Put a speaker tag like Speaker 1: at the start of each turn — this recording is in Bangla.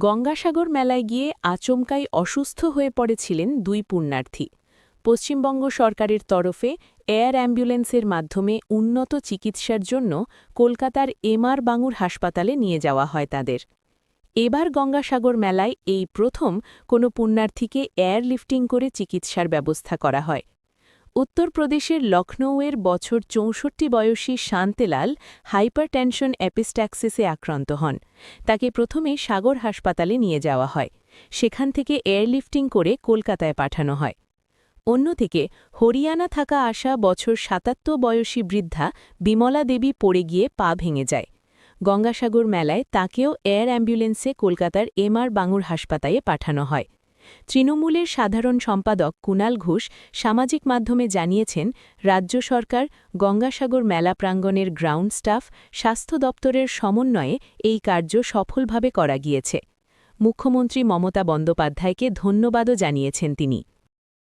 Speaker 1: গঙ্গাসাগর মেলায় গিয়ে আচমকাই অসুস্থ হয়ে পড়েছিলেন দুই পুণ্যার্থী। পশ্চিমবঙ্গ সরকারের তরফে এয়ার অ্যাম্বুলেন্সের মাধ্যমে উন্নত চিকিৎসার জন্য কলকাতার এমআর বাঙুর হাসপাতালে নিয়ে যাওয়া হয় তাদের। এবার গঙ্গাসাগর মেলায় এই প্রথম কোনো পুণ্যার্থীকে এয়ারলিফটিং করে চিকিৎসার ব্যবস্থা করা হয়। উত্তরপ্রদেশের লখনৌয়ের বছর ৬৪ বয়সী শান্তেলাল হাইপারটেনশন এপিস্ট্যাক্সিসে আক্রান্ত হন। তাকে প্রথমে সাগর হাসপাতালে নিয়ে যাওয়া হয়, সেখান থেকে এয়ারলিফটিং করে কলকাতায় পাঠানো হয়। অন্যদিকে হরিয়ানা থাকা আসা বছর ৭৭ বয়সী বৃদ্ধা বিমলা দেবী পড়ে গিয়ে পা ভেঙে যায়। গঙ্গাসাগর মেলায় তাকেও এয়ার অ্যাম্বুলেন্সে কলকাতার এমআর বাঙুর হাসপাতালে পাঠানো হয়। তৃণমূলের সাধারণ সম্পাদক কুণাল ঘোষ সামাজিক মাধ্যমে জানিয়েছেন, রাজ্য সরকার, গঙ্গাসাগর মেলা প্রাঙ্গণের গ্রাউন্ড স্টাফ, স্বাস্থ্য দপ্তরের সমন্বয়ে এই কার্য সফলভাবে করা গিয়েছে। মুখ্যমন্ত্রী মমতা বন্দ্যোপাধ্যায়কে ধন্যবাদও জানিয়েছেন তিনি।